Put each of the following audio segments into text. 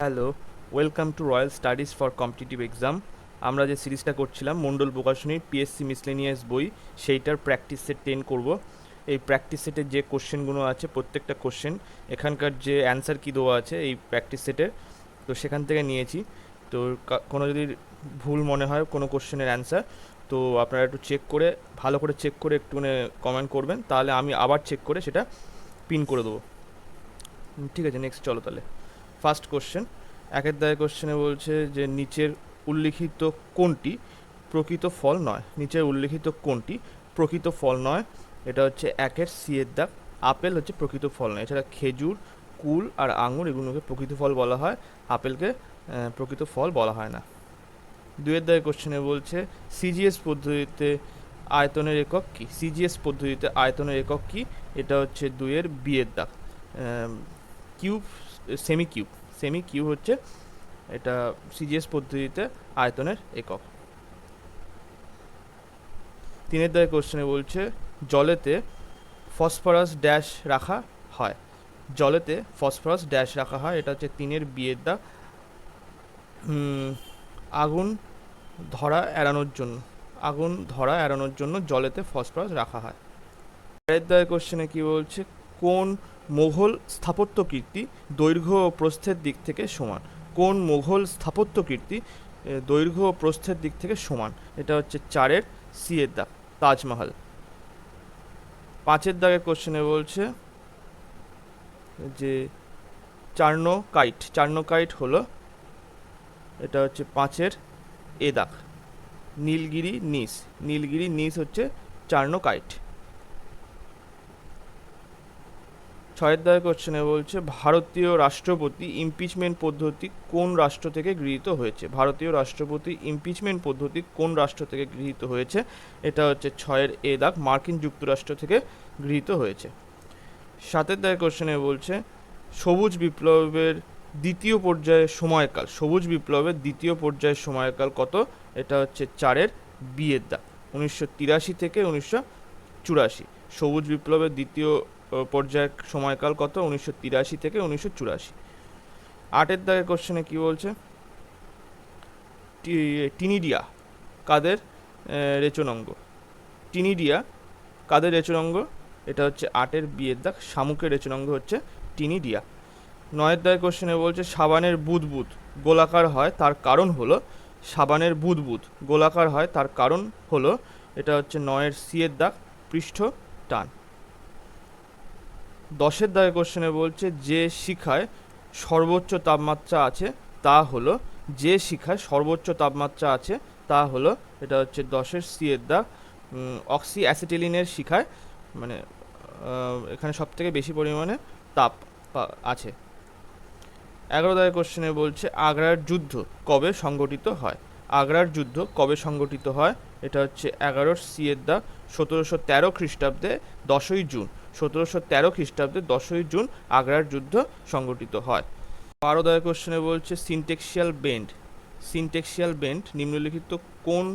Hello, welcome to royal studies for competitive exam. আমরা যে সিরিজটা করছিলাম মণ্ডল প্রকাশনীর পিএসসি মিসলেনিয়াস বই, সেইটার প্র্যাকটিস সেট 10 করব। এই প্র্যাকটিস সেটের যে কোশ্চেনগুলো আছে, প্রত্যেকটা কোশ্চেন এখানকার যে অ্যান্সার কী দেওয়া আছে এই প্র্যাকটিস সেটের, তো সেখান থেকে নিয়েছি। তো কোনো যদি ভুল মনে হয় কোনো কোশ্চেনের অ্যান্সার, তো আপনারা একটু চেক করে, ভালো করে চেক করে একটুখানি কমেন্ট করবেন, তাহলে আমি আবার চেক করে সেটা পিন করে দেবো। ঠিক আছে, নেক্সট চলো তাহলে। ফার্স্ট কোশ্চেন, একের দায়ের কোশ্চেনে বলছে যে নিচের উল্লিখিত কোনটি প্রকৃত ফল নয়। নিচের উল্লিখিত কোনটি প্রকৃত ফল নয়? এটা হচ্ছে একের সি এর দাগ, আপেল হচ্ছে প্রকৃত ফল নয়। এছাড়া খেজুর, কুল আর আঙুর এগুলোকে প্রকৃত ফল বলা হয়, আপেলকে প্রকৃত ফল বলা হয় না। দুয়ের দায়ের কোশ্চেনে বলছে সিজিএস পদ্ধতিতে আয়তনের একক কী? সিজিএস পদ্ধতিতে আয়তনের একক কী? এটা হচ্ছে দুইয়ের বিয়ের দাগ, cube, semi cube. Semi cube হচ্ছে এটা সিজিএস পদ্ধতিতে আয়তনের একক। তিনের দায়ের কোশ্চেনে বলছে জলেতে ফসফরাস ড্যাশ রাখা হয়। জলেতে ফসফরাস ড্যাশ রাখা হয়, এটা হচ্ছে তিনের বিয়ের দাগ, আগুন ধরা এড়ানোর জন্য। আগুন ধরা এড়ানোর জন্য জলেতে ফসফরাস রাখা হয়। চারের দায়ের কোশ্চেনে কি বলছে, কোন মোঘল স্থাপত্য কীর্তি দৈর্ঘ্য ও প্রস্থের দিক থেকে সমান? কোন মোঘল স্থাপত্য কীর্তি দৈর্ঘ্য ও প্রস্থের দিক থেকে সমান? এটা হচ্ছে চারের সি এর দাগ, তাজমহল। পাঁচের দাগের কোশ্চেনে বলছে যে চার্নোকাইট। চার্নোকাইট হলো, এটা হচ্ছে পাঁচের এ দাগ, নীলগিরি নিস। নীলগিরি নিস হচ্ছে চার্নোকাইট। ছয়ের দায়ের কোশ্চেনে বলছে ভারতীয় রাষ্ট্রপতি ইমপিচমেন্ট পদ্ধতি কোন রাষ্ট্র থেকে গৃহীত হয়েছে? ভারতীয় রাষ্ট্রপতি ইমপিচমেন্ট পদ্ধতি কোন রাষ্ট্র থেকে গৃহীত হয়েছে? এটা হচ্ছে ছয়ের এ দাগ, মার্কিন যুক্তরাষ্ট্র থেকে গৃহীত হয়েছে। সাতের দায়ের কোশ্চেনে বলছে সবুজ বিপ্লবের দ্বিতীয় পর্যায়ের সময়কাল। সবুজ বিপ্লবের দ্বিতীয় পর্যায়ের সময়কাল কত? এটা হচ্ছে চারের বিয়ের দাগ, 1983 থেকে 1984। সবুজ বিপ্লবের দ্বিতীয় পর্যায়ের সময়কাল কত? 1983 থেকে 1984। আটের দাগের কোশ্চেনে কি বলছে, টিনিডিয়া কাদের রেচনাঙ্গ? টিনিডিয়া কাদের রেচনাঙ্গ? এটা হচ্ছে আটের বিয়ের দাগ, শামুকের রেচনাঙ্গ হচ্ছে টিনিডিয়া। নয়ের দাগের কোশ্চেনে বলছে সাবানের বুদবুদ গোলাকার হয় তার কারণ হলো। সাবানের বুদবুদ গোলাকার হয় তার কারণ হলো, এটা হচ্ছে নয়ের সি এর দাগ, পৃষ্ঠ টান। দশের দাগের কোশ্চেনে বলছে যে শিখায় সর্বোচ্চ তাপমাত্রা আছে তা হলো। যে শিখায় সর্বোচ্চ তাপমাত্রা আছে তা হলো, এটা হচ্ছে দশের সি এর দাগ, অক্সি অ্যাসিটিলিনের শিখায়, মানে এখানে সব থেকে বেশি পরিমাণে তাপ আছে। 11 দাগের কোশ্চেনে বলছে আগ্রার যুদ্ধ কবে সংগঠিত হয়? আগ্রার যুদ্ধ কবে সংগঠিত হয়? এটা হচ্ছে 11 সি এর দাগ, 1713 খ্রিস্টাব্দে 10ই জুন। 1713 খ্রিস্টাব্দে 10ই জুন আগ্রার যুদ্ধ সংগঠিত হয়। 12 দাগের কোশ্চেনে বলছে সিনটেক্সিয়াল বেন্ড। সিনটেক্সিয়াল বেন্ড নিম্নলিখিত কোন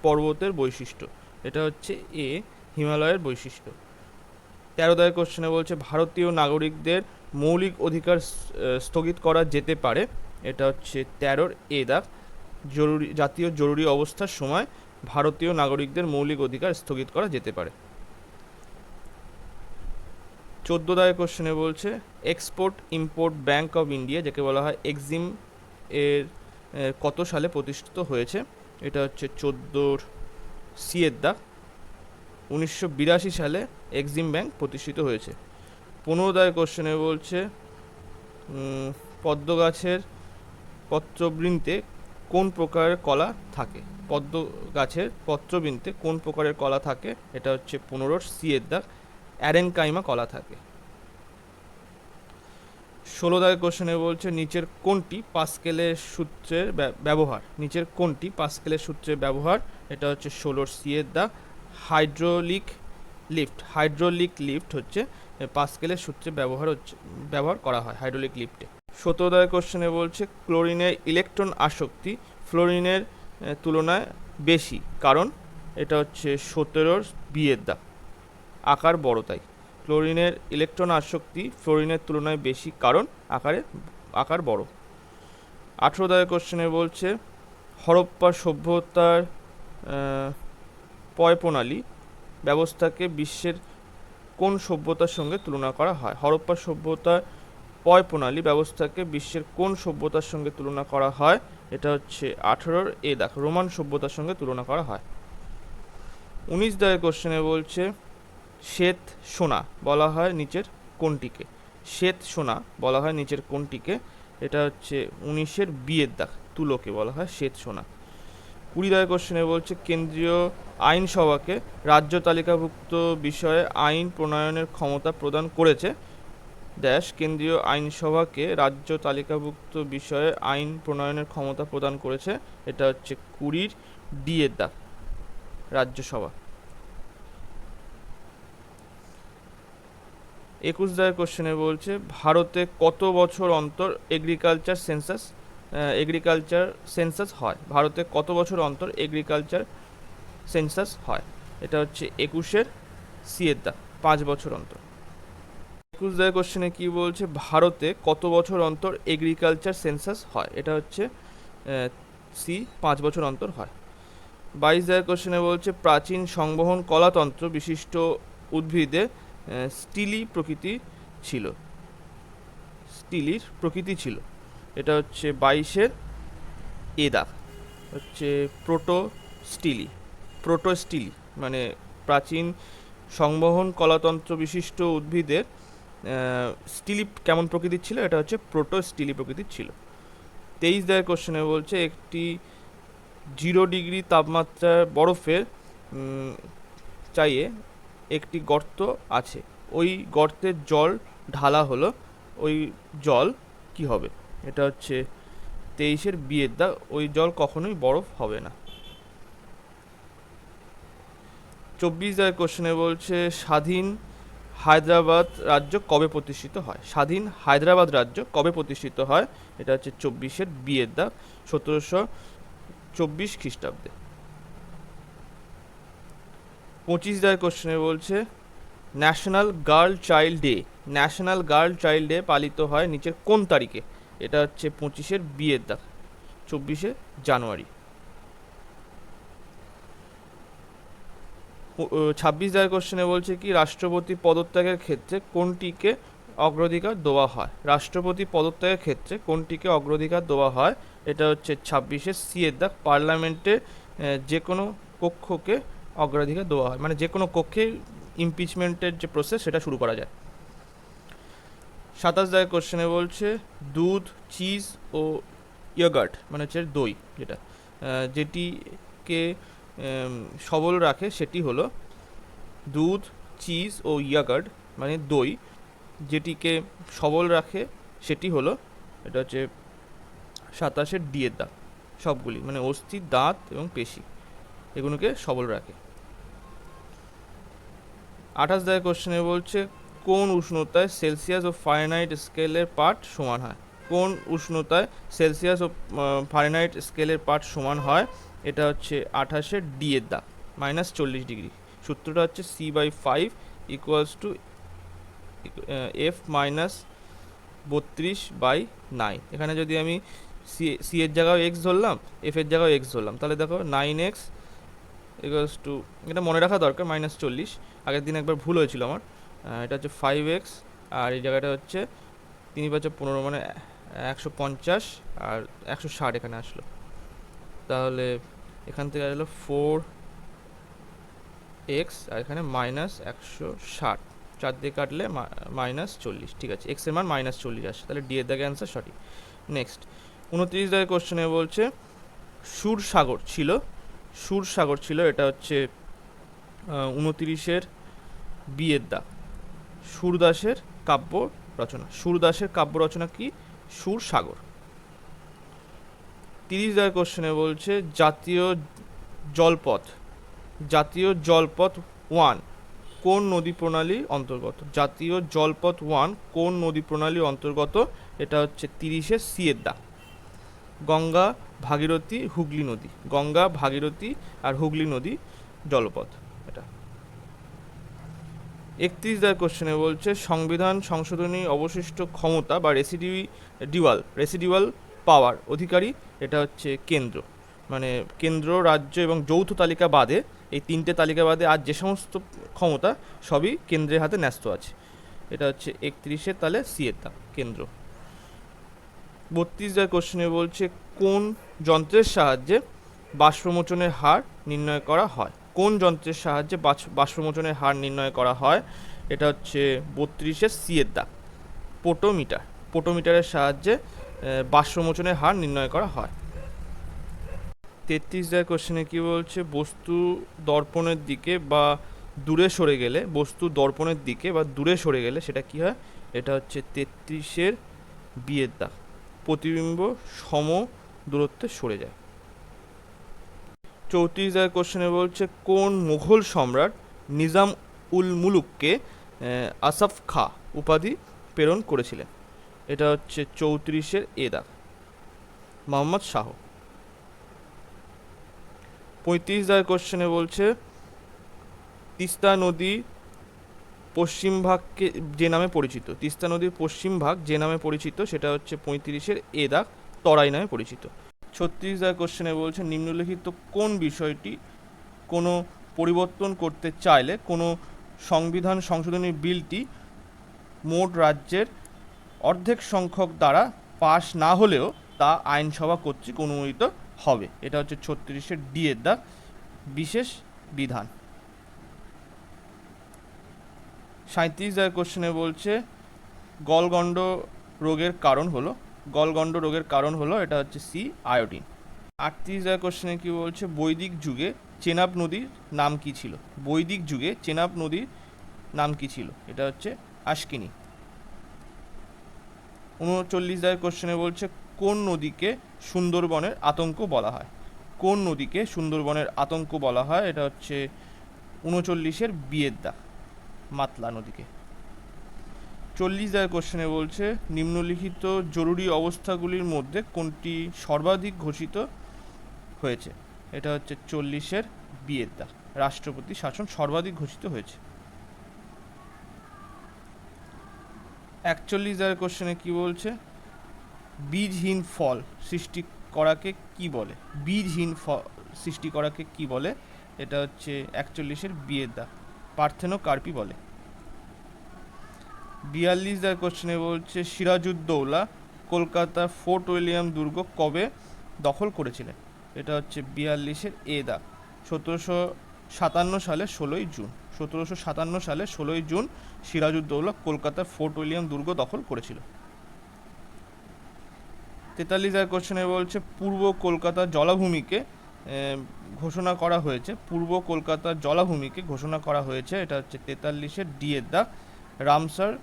পর্বতের বৈশিষ্ট্য? এটা হচ্ছে এ, হিমালয়ের বৈশিষ্ট্য। 13 দাগের কোশ্চেনে বলছে ভারতীয় নাগরিকদের মৌলিক অধিকার স্থগিত করা যেতে পারে। এটা হচ্ছে 13 এ দাগ, জরুরি জাতীয় জরুরি অবস্থার সময় ভারতীয় নাগরিকদের মৌলিক অধিকার স্থগিত করা যেতে পারে। 14 দাগের কোশ্চেনে বলছে export import bank of India, যাকে বলা হয় এক্সিম, এর কত সালে প্রতিষ্ঠিত হয়েছে? এটা হচ্ছে 14 সি এর দাগ, 1982 সালে এক্সিম ব্যাংক প্রতিষ্ঠিত হয়েছে। 15 দাগের কোশ্চেনে বলছে পদ্ম গাছের পত্রবৃন্তে কোন প্রকারের কলা থাকে? পদ্ম গাছের পত্রবৃন্তে কোন প্রকারের কলা থাকে? এটা হচ্ছে 15 সি এর দাগ, অ্যারেনকাইমা কলা থাকে। 16 দাগের কোশ্চেনে বলছে নিচের কোনটি পাস্কেলের সূত্রের ব্যবহার? নিচের কোনটি পাস্কেলের সূত্রের ব্যবহার? এটা হচ্ছে 16 সি এর দাগ, হাইড্রোলিক লিফট। হাইড্রোলিক লিফট হচ্ছে পাস্কেলের সূত্রে ব্যবহার করা হয় হাইড্রোলিক লিফটে। 17 দাগের কোশ্চেনে বলছে ক্লোরিনের ইলেকট্রন আসক্তি ফ্লোরিনের তুলনায় বেশি, কারণ? এটা হচ্ছে 17 বি এর দাগ, আকার বড় তাই। ক্লোরিনের ইলেকট্রন আসক্তি ফ্লোরিনের তুলনায় বেশি, কারণ আকার বড়। 18 দাগের কোশ্চেনে বলছে হরপ্পা সভ্যতার পয় প্রণালী ব্যবস্থাকে বিশ্বের কোন সভ্যতার সঙ্গে তুলনা করা হয়? হরপ্পা সভ্যতার পয় প্রণালী ব্যবস্থাকে বিশ্বের কোন সভ্যতার সঙ্গে তুলনা করা হয়? এটা হচ্ছে 18 এ দাগ, রোমান সভ্যতার সঙ্গে তুলনা করা হয়। 19 দাগের কোশ্চেনে বলছে শ্বেত সোনা বলা হয় নিচের কোনটিকে? শ্বেত সোনা বলা হয় নিচের কোনটিকে? এটা হচ্ছে 19-এর বিয়ের দাগ, তুলোকে বলা হয় শ্বেত সোনা। 20 দাগের কোশ্চেনে বলছে কেন্দ্রীয় আইনসভাকে রাজ্য তালিকাভুক্ত বিষয়ে আইন প্রণয়নের ক্ষমতা প্রদান করেছে ড্যাশ। কেন্দ্রীয় আইনসভাকে রাজ্য তালিকাভুক্ত বিষয়ে আইন প্রণয়নের ক্ষমতা প্রদান করেছে, এটা হচ্ছে 20-র ডি এর দাগ, রাজ্যসভা। 21 দাগের কোশ্চেনে বলছে ভারতে কত বছর অন্তর এগ্রিকালচার সেন্সাস হয়? ভারতে কত বছর অন্তর এগ্রিকালচার সেন্সাস হয়? এটা হচ্ছে 21-এর সি এর দাগ, 5 বছর অন্তর। 21 দাগের কোশ্চেনে কি বলছে ভারতে কত বছর অন্তর এগ্রিকালচার সেন্সাস হয়? এটা হচ্ছে সি, 5 বছর অন্তর হয়। 22 দাগের কোশ্চেনে বলছে প্রাচীন সংবহন কলাতন্ত্র বিশিষ্ট উদ্ভিদে স্টিলির প্রকৃতি ছিল, এটা হচ্ছে 22-এর এ দাগ, হচ্ছে প্রোটোস্টিলি মানে প্রাচীন সংবহন কলাতন্ত্র বিশিষ্ট উদ্ভিদের স্টিলি কেমন প্রকৃতির ছিল? এটা হচ্ছে প্রোটোস্টিলি প্রকৃতির ছিল। 23 দাগের কোশ্চেনে বলছে একটি 0 ডিগ্রি তাপমাত্রার বরফের চাইয়ে একটি গর্ত আছে, ওই গর্তের জল ঢালা হলো, ওই জল কি হবে? এটা হচ্ছে 23-এর বিয়ের দাগ, ওই জল কখনোই বরফ হবে না। 24 দাগের কোশ্চেনে বলছে স্বাধীন হায়দ্রাবাদ রাজ্য কবে প্রতিষ্ঠিত হয়? স্বাধীন হায়দ্রাবাদ রাজ্য কবে প্রতিষ্ঠিত হয়? এটা হচ্ছে 24-এর বিয়ের দাগ, 1724 খ্রিস্টাব্দে। 25 দাগের কোশ্চেনে বলছে ন্যাশনাল গার্ল চাইল্ড ডে পালিত হয় নিচের কোন তারিখে? এটা হচ্ছে 25-এর বিয়ের দাগ, 24শে জানুয়ারি। 26 দাগের কোশ্চেনে বলছে কি রাষ্ট্রপতি পদত্যাগের ক্ষেত্রে কোনটিকে অগ্রাধিকার দেওয়া হয়? রাষ্ট্রপতি পদত্যাগের ক্ষেত্রে কোনটিকে অগ্রাধিকার দেওয়া হয়? এটা হচ্ছে 26-এর সি এর দাগ, পার্লামেন্টে যে কোনো কক্ষকে অগ্রাধিকার দেওয়া হয়, মানে যে কোনো কক্ষে ইমপিচমেন্টের যে প্রসেস সেটা শুরু করা যায়। 27 দাগের কোশ্চেনে বলছে দুধ, চিজ ও ইয়োগার্ট মানে হচ্ছে দই, যেটিকে সবল রাখে সেটি হলো দুধ, চিজ ও ইয়োগার্ট মানে দই, যেটিকে সবল রাখে সেটি হলো, এটা হচ্ছে 27-এর ডি এর দাগ, সবগুলি মানে অস্থি, দাঁত এবং পেশি, এগুলোকে সবল রাখে। 28 দাগের কোশ্চেনে বলছে কোন উষ্ণতায় সেলসিয়াস ও ফারেনহাইট স্কেলের পাঠ সমান হয়? কোন উষ্ণতায় সেলসিয়াস ও ফারেনহাইট স্কেলের পাঠ সমান হয়? এটা হচ্ছে 28-এর ডি এর দাগ, -40 ডিগ্রি। সূত্রটা হচ্ছে C/5 ইকুয়ালস টু F-32/9। এখানে যদি আমি সি এর জায়গায় এক্স ধরলাম, এফ এর জায়গায় এক্স ধরলাম, তাহলে দেখো 9x ইকুয়ালস টু, এটা মনে রাখা দরকার, -40, আগের দিন একবার ভুল হয়েছিল আমার, এটা হচ্ছে 5x, আর এই জায়গাটা হচ্ছে 3×5 = 15 মানে 150, আর 160 এখানে আসলো, তাহলে এখান থেকে আসলো 4x, আর এখানে -160, 4 দিয়ে কাটলে -40, ঠিক আছে, এক্স এর মান -40 আসে, তাহলে ডি এর দাগে অ্যান্সার সঠিক। নেক্সট 29 দাগের কোশ্চেনে বলছে সুরসাগর ছিল, এটা হচ্ছে 29-এর বি এর দাগ, সুরদাসের কাব্য রচনা কি? সুরসাগর। 30 দাগের কোশ্চেনে বলছে জাতীয় জলপথ 1 কোন নদী প্রণালীর অন্তর্গত? জাতীয় জলপথ 1 কোন নদী প্রণালীর অন্তর্গত? এটা হচ্ছে 30-এর সি এর দাগ, গঙ্গা, ভাগীরথী, আর হুগলি নদী জলপথ এটা। 31 দাগের কোশ্চেনে বলছে সংবিধান সংশোধনী অবশিষ্ট ক্ষমতা বা রেসিডিউয়াল পাওয়ার অধিকারী, এটা হচ্ছে কেন্দ্র। মানে কেন্দ্র, রাজ্য এবং যৌথ তালিকা বাদে, এই তিনটে তালিকা বাদে আর যে সমস্ত ক্ষমতা সবই কেন্দ্রের হাতে ন্যস্ত আছে। এটা হচ্ছে 31 তাহলে সি এর দাগ কেন্দ্র। 32 কোশ্চেনে বলছে কোন যন্ত্রের সাহায্যে বাষ্পমোচনের হার নির্ণয় করা হয়। কোন যন্ত্রের সাহায্যে বাষ্পমোচনের হার নির্ণয় করা হয়, এটা হচ্ছে 32 সি এর দাগ পোটোমিটার। পোটোমিটারের সাহায্যে বাষ্পমোচনের হার নির্ণয় করা হয়। 33 কোশ্চেনে কি বলছে, বস্তু দর্পণের দিকে বা দূরে সরে গেলে, বস্তু দর্পণের দিকে বা দূরে সরে গেলে সেটা কি হয়, এটা হচ্ছে 33 বি এর দাগ প্রতিবিম্ব সম দূরত্বে সরে যায়। 34 কোশ্চেনে বলছে কোন মুঘল সম্রাট নিজাম উল মুলুককে আসফ খা উপাধি প্রেরণ করেছিলেন, এটা হচ্ছে 34 এ দাগ মোহাম্মদ শাহ। 35 কোশ্চেনে বলছে তিস্তা নদী পশ্চিম ভাগকে যে নামে পরিচিত, তিস্তা নদীর পশ্চিম ভাগ যে নামে পরিচিত, সেটা হচ্ছে 35 এ দাগ তরাই নামে পরিচিত। 36 কোশ্চেনে বলছে নিম্নলিখিত কোন বিষয়টি কোনো পরিবর্তন করতে চাইলে কোনো সংবিধান সংশোধনী বিলটি মোট রাজ্যের অর্ধেক সংখ্যক দ্বারা পাশ না হলেও তা আইনসভা কর্তৃক অনুমোদিত হবে, এটা হচ্ছে 36 ডি এর দাগ বিশেষ বিধান। 37 কোশ্চেনে বলছে গলগণ্ড রোগের কারণ হলো, গলগণ্ড রোগের কারণ হলো, এটা হচ্ছে সি আয়োডিন। 38 কোশ্চেনে কি বলছে বৈদিক যুগে চেনাব নদীর নাম কি ছিল, বৈদিক যুগে চেনাব নদীর নাম কি ছিল, এটা হচ্ছে আশকিনি। 39 কোশ্চেনে বলছে কোন নদীকে সুন্দরবনের আতঙ্ক বলা হয়, কোন নদীকে সুন্দরবনের আতঙ্ক বলা হয়, এটা হচ্ছে 39 বি এর দাগ মাতলা নদীকে। 40 কোশ্চেনে বলছে নিম্নলিখিত জরুরি অবস্থাগুলির মধ্যে কোনটি সর্বাধিক ঘোষিত হয়েছে, এটা হচ্ছে 40 বি এর দাগ রাষ্ট্রপতি শাসন সর্বাধিক ঘোষিত হয়েছে। 41 কোশ্চেনে কি বলছে বীজহীন ফল সৃষ্টি করাকে কি বলে, বীজহীন ফল সৃষ্টি করাকে কি বলে, এটা হচ্ছে 41 বি এর দাগ পার্থেনোকার্পি বলে। 42 কোশ্চেনে বলছে সিরাজউদ্দৌলা কলকাতার ফোর্ট উইলিয়াম দুর্গ কবে দখল করেছিলেন, এটা হচ্ছে 42 এ দাগ 1757 সালে 16 জুন। 1757 সালে 16 জুন সিরাজউদ্দৌলা কলকাতার ফোর্ট উইলিয়াম দুর্গ দখল করেছিল। 43 কোশ্চেনে বলছে পূর্ব কলকাতার জলাভূমিকে ঘোষণা করা হয়েছে, পূর্ব কলকাতার জলাভূমিকে ঘোষণা করা হয়েছে, এটা হচ্ছে 43 ডি এর দাগ রামসার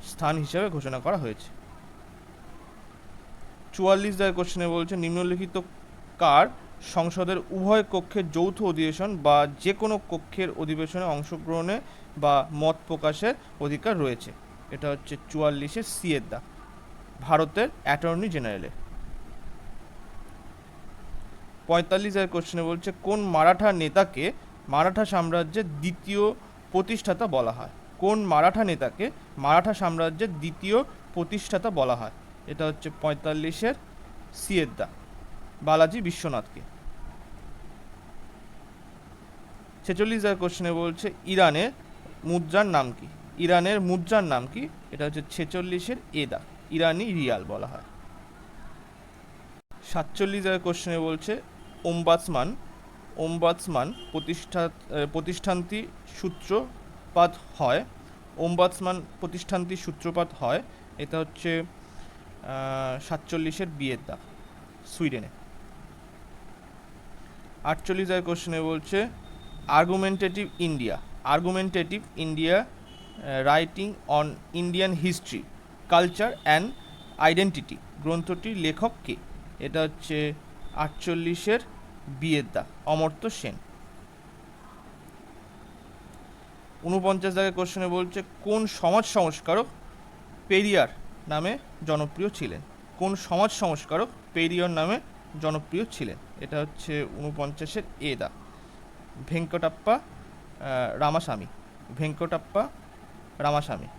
স্থান হিসাবে ঘোষণা করা হয়েছে। 44 কোশ্চেনে বলছে নিম্নলিখিত কার সংসদের উভয় কক্ষের যৌথ অধিবেশন বা যে কোনো কক্ষের অধিবেশনে অংশগ্রহণে বা মত প্রকাশের অধিকার রয়েছে, এটা হচ্ছে 44 সি এর দাগ ভারতের অ্যাটর্নি জেনারেলের। 45 কোশ্চেনে বলছে কোন মারাঠা নেতাকে মারাঠা সাম্রাজ্যের দ্বিতীয় প্রতিষ্ঠাতা বলা হয়, কোন মারাঠা নেতাকে মারাঠা সাম্রাজ্যের দ্বিতীয় প্রতিষ্ঠাতা বলা হয়, এটা হচ্ছে 45 সি এর দাগ বালাজি বিশ্বনাথকে। 46 কোশ্চেনে বলছে ইরানের মুদ্রার নাম কি, ইরানের মুদ্রার নাম কি, এটা হচ্ছে 46 এ দাগ ইরানি রিয়াল বলা হয়। 47 কোশ্চেনে বলছে ওমবাডসমান প্রতিষ্ঠানটি সূত্রপাত হয়, ওমবাডসমান প্রতিষ্ঠানটি সূত্রপাত হয়, এটা হচ্ছে 47 বি এর দাগ সুইডেনে। 48 কোশ্চেনে বলছে argumentative India writing on Indian history culture and identity গ্রন্থটির লেখক কে, এটা হচ্ছে 48 বি এর দাগ অমর্ত্য সেন। 49 কোশ্চেনে বলছে কোন সমাজ সংস্কারক পেরিয়ার নামে জনপ্রিয় ছিলেন, কোন সমাজ সংস্কারক পেরিয়ার নামে জনপ্রিয় ছিলেন, এটা হচ্ছে 49 এ দাগ ভেঙ্কটাপ্পা রামাস্বামী, ভেঙ্কটাপ্পা রামাস্বামী।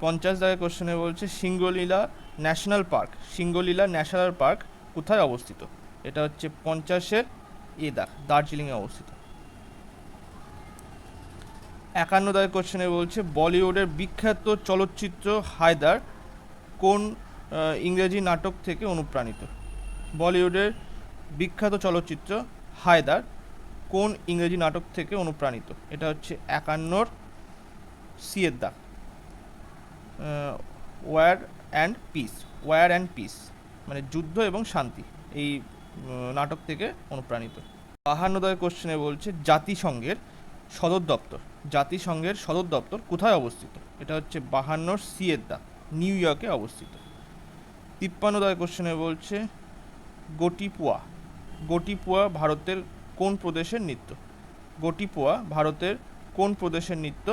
50 দাগের কোশ্চেনে বলছে Singalila national park, Singalila national park কোথায় অবস্থিত? এটা হচ্ছে 50-এর এ দাগ, দার্জিলিংয়ে অবস্থিত। 51 দাগের কোশ্চেনে বলছে বলিউডের বিখ্যাত চলচ্চিত্র হায়দার কোন ইংরেজি নাটক থেকে অনুপ্রাণিত? বলিউডের বিখ্যাত চলচ্চিত্র হায়দার কোন ইংরেজি নাটক থেকে অনুপ্রাণিত? এটা হচ্ছে 51-র সি এর দাগ, war and peace, war and peace মানে যুদ্ধ এবং শান্তি, এই নাটক থেকে অনুপ্রাণিত। 52 দাগের কোশ্চেনে বলছে জাতিসংঘের সদর দপ্তর, জাতিসংঘের সদর দপ্তর কোথায় অবস্থিত? এটা হচ্ছে 52-র সি এর দাগ, নিউ ইয়র্কে অবস্থিত। 53 দাগের কোশ্চেনে বলছে গোটিপুয়া, গোটিপুয়া ভারতের কোন প্রদেশের নৃত্য? গোটিপুয়া ভারতের কোন প্রদেশের নৃত্য?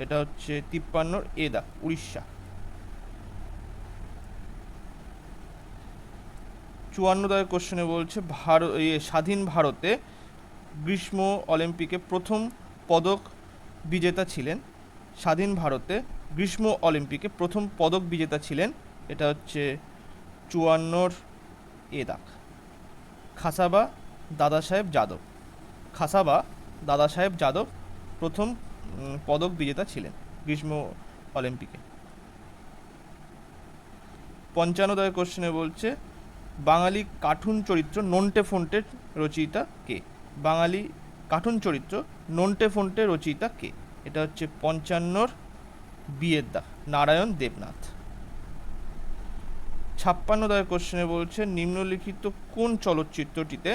এটা হচ্ছে 53-র এ দাগ, উড়িষ্যা। 54 দাগের কোশ্চেনে বলছে স্বাধীন ভারতে গ্রীষ্ম অলিম্পিকে প্রথম পদক বিজেতা ছিলেন, স্বাধীন ভারতে গ্রীষ্ম অলিম্পিকে প্রথম পদক বিজেতা ছিলেন, এটা হচ্ছে 54-র এ দাগ, খাসাবা দাদা সাহেব যাদব, খাসাবা দাদা সাহেব যাদব প্রথম পদক বিজেতা ছিলেন গ্রীষ্ম অলিম্পিকে। 55 দাগের কোশ্চেনে বলছে বাঙালি কার্টুন চরিত্র নন্টে ফন্টের রচয়িতা কে? বাঙালি কার্টুন চরিত্র নন্টে ফন্টের রচয়িতা কে? এটা হচ্ছে 55-র বিয়ের দাগ, নারায়ণ দেবনাথ। 56 দাগের কোশ্চেনে বলছে নিম্নলিখিত কোন চলচ্চিত্রটিতে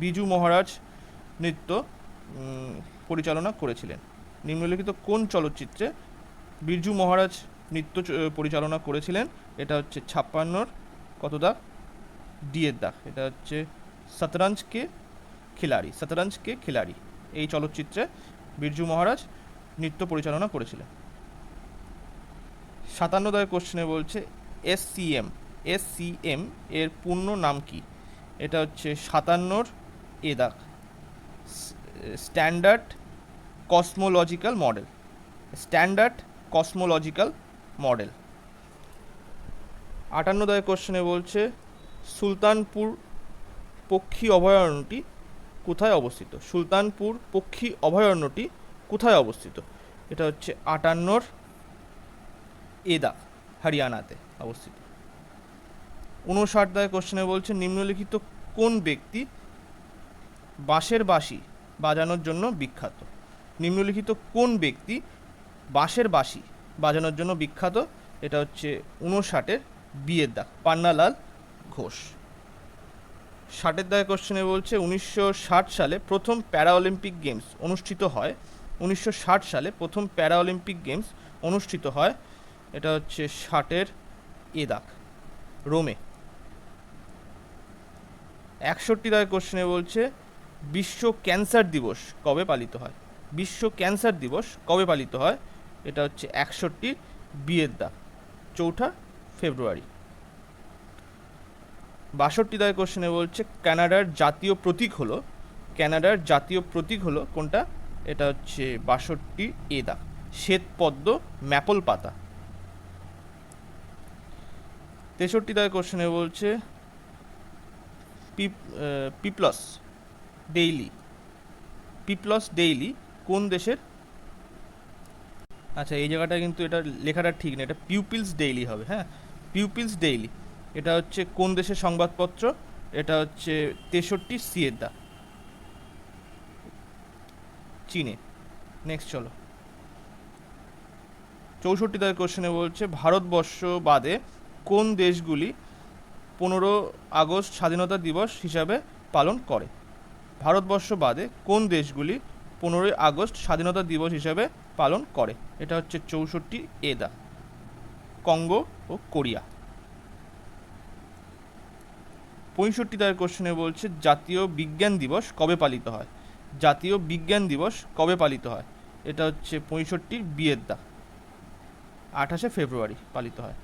বিজু মহারাজ নৃত্য পরিচালনা করেছিলেন? নিম্নলিখিত কোন চলচ্চিত্রে বিরজু মহারাজ নৃত্য পরিচালনা করেছিলেন? এটা হচ্ছে 56-র কত দাগ, ডি এর দাগ, এটা হচ্ছে শতরঞ্জ কে খিলাড়ি, শতরঞ্জ কে খিলাড়ি এই চলচ্চিত্রে বিরজু মহারাজ নৃত্য পরিচালনা করেছিলেন। 57 দাগের কোশ্চেনে বলছে এসসিএম, এসসিএম এর পূর্ণ নাম কি? এটা হচ্ছে 57-র এ দাগ, standard cosmological model, standard cosmological model. 58 দাগের কোশ্চেনে বলছে সুলতানপুর পক্ষী অভয়ারণ্যটি কোথায় অবস্থিত? সুলতানপুর পক্ষী অভয়ারণ্যটি কোথায় অবস্থিত? এটা হচ্ছে 58-র এ দাগ, হরিয়ানাতে অবস্থিত। 59 দাগের কোশ্চেনে বলছে নিম্নলিখিত কোন ব্যক্তি বাঁশের বাঁশি বাজানোর জন্য বিখ্যাত? নিম্নলিখিত কোন ব্যক্তি বাঁশের বাঁশি বাজানোর জন্য বিখ্যাত? এটা হচ্ছে 59-এর বিয়ের দাগ, পান্নালাল ঘোষ। 60 দাগের কোশ্চেনে বলছে 1960 সালে প্রথম প্যারা অলিম্পিক গেমস অনুষ্ঠিত হয়, 1960 সালে প্রথম প্যারা অলিম্পিক গেমস অনুষ্ঠিত হয়, এটা হচ্ছে 60-এর এ দাগ, রোমে। 61 দাগের কোশ্চেনে বলছে বিশ্ব ক্যান্সার দিবস কবে পালিত হয়? বিশ্ব ক্যান্সার দিবস কবে পালিত হয়? এটা হচ্ছে 61-র বিয়ের দাগ, 4 ফেব্রুয়ারি। 62 দাগের কোশ্চেনে বলছে কানাডার জাতীয় প্রতীক হলো, কানাডার জাতীয় প্রতীক হলো কোনটা? এটা হচ্ছে 62 এ দাগ, শ্বেতপদ্ম ম্যাপল পাতা। 63 দাগের কোশ্চেনে বলছে পিপলস ডেইলি, পিপলস ডেইলি কোন দেশের? আচ্ছা এই জায়গাটা কিন্তু এটা লেখাটা ঠিক না, এটা পিউপিলস ডেইলি হবে, হ্যাঁ পিউপিলস ডেইলি। এটা হচ্ছে কোন দেশের সংবাদপত্র? এটা হচ্ছে 63 সি এর দাগ, চীনে। নেক্সট চলো 64 দাগের কোশ্চেনে বলছে ভারতবর্ষ বাদে কোন দেশগুলি 15 আগস্ট স্বাধীনতা দিবস হিসাবে পালন করে? ভারতবর্ষ বাদে কোন দেশগুলি 15 আগস্ট স্বাধীনতা দিবস হিসাবে পালন করে? এটা হচ্ছে 64 এ দাগ, কঙ্গো ও কোরিয়া। 65 দাগের কোশ্চেনে বলছে জাতীয় বিজ্ঞান দিবস কবে পালিত হয়? জাতীয় বিজ্ঞান দিবস কবে পালিত হয়? এটা হচ্ছে 65 বিয়ের দাগ, 28 ফেব্রুয়ারি পালিত হয়।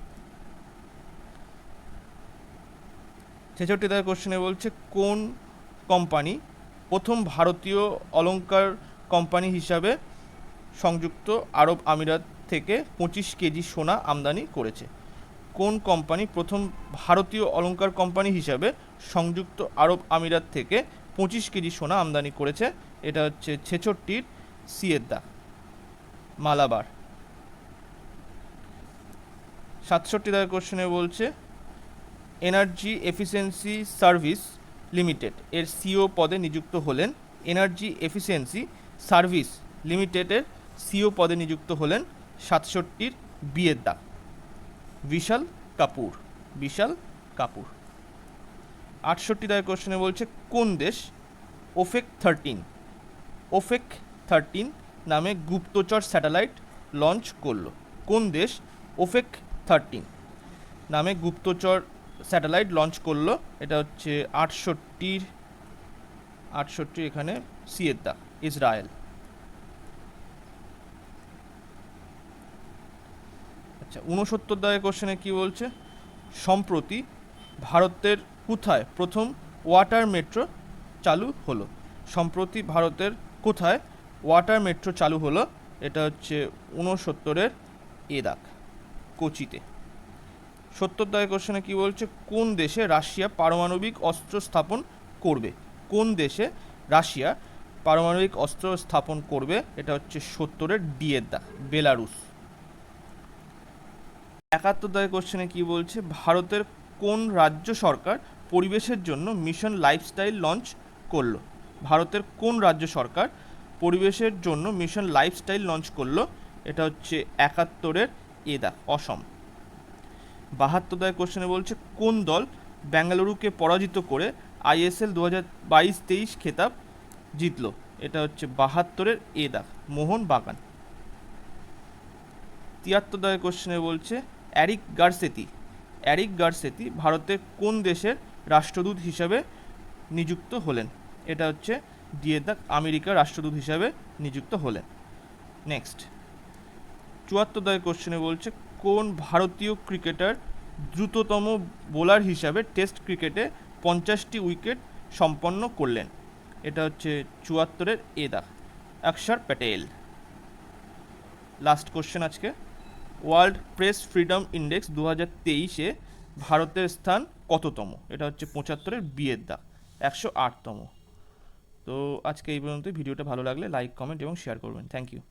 66 দাগের কোশ্চেনে বলছে কোন কোম্পানি প্রথম ভারতীয় অলংকার কোম্পানি হিসাবে সংযুক্ত আরব আমিরাত থেকে 25 কেজি সোনা আমদানি করেছে? কোন কোম্পানি প্রথম ভারতীয় অলংকার কোম্পানি হিসাবে সংযুক্ত আরব আমিরাত থেকে 25 কেজি সোনা আমদানি করেছে? এটা হচ্ছে 66 সিয়েদ্দা মালাবার। 67 দাগের কোশ্চেনে বলছে এনার্জি এফিসিয়েন্সি সার্ভিস লিমিটেড এর সিও পদে নিযুক্ত হলেন। এনার্জি এফিসিয়েন্সি সার্ভিস লিমিটেডের সিও পদে নিযুক্ত হলেন 67 বিয়ের দা বিশাল কাপুর। বিশাল কাপুর। 68 দাগের কোশ্চেনে বলছে কোন দেশ ওফেক 13 নামে গুপ্তচর স্যাটেলাইট লঞ্চ করলো? কোন দেশ ওফেক 13 নামে গুপ্তচর স্যাটেলাইট লঞ্চ করলো? এটা হচ্ছে 68 এখানে সিয়েদ্দা ইসরায়েল। আচ্ছা 69 দাগের কোশ্চেনে কি বলছে সম্প্রতি ভারতের কোথায় প্রথম ওয়াটার মেট্রো চালু হলো? সম্প্রতি ভারতের কোথায় ওয়াটার মেট্রো চালু হলো? এটা হচ্ছে 69 এ দাগ কোচিতে। 70 দাগের কোশ্চেনে কি বলছে কোন দেশে রাশিয়া পারমাণবিক অস্ত্র স্থাপন করবে? কোন দেশে রাশিয়া পারমাণবিক অস্ত্র স্থাপন করবে? এটা হচ্ছে 70 ডি এর দাগ বেলারুস। 71 দাগের কোশ্চেনে কি বলছে ভারতের কোন রাজ্য সরকার পরিবেশের জন্য মিশন লাইফস্টাইল লঞ্চ করলো? ভারতের কোন রাজ্য সরকার পরিবেশের জন্য মিশন লাইফস্টাইল লঞ্চ করলো? এটা হচ্ছে 71 এ দাগ অসম। 72 দাগের কোশ্চেনে বলছে কোন দল বেঙ্গালুরুকে পরাজিত করে আইএসএল 2022-23 খেতাব জিতলো? এটা হচ্ছে 72 এ দাগ মোহন বাগান। 73 দাগের কোশ্চেনে বলছে এরিক গারসেতি ভারতের কোন দেশের রাষ্ট্রদূত হিসাবে নিযুক্ত হলেন? এটা হচ্ছে ডি এর দাগ আমেরিকার রাষ্ট্রদূত হিসাবে নিযুক্ত হলেন। নেক্সট 74 দাগের কোশ্চেনে বলছে কোন ভারতীয় ক্রিকেটার দ্রুততম বোলার হিসাবে টেস্ট ক্রিকেটে 50টি উইকেট সম্পন্ন করলেন? এটা হচ্ছে 74 এ দাগ অক্ষর প্যাটেল। লাস্ট কোশ্চেন আজকে ওয়ার্ল্ড প্রেস ফ্রিডম ইন্ডেক্স 2023-এ ভারতের স্থান কততম? এটা হচ্ছে 75 বি এর দাগ 108তম। তো আজকে এই পর্যন্ত। ভিডিওটা ভালো লাগলে লাইক কমেন্ট এবং শেয়ার করবেন। Thank you.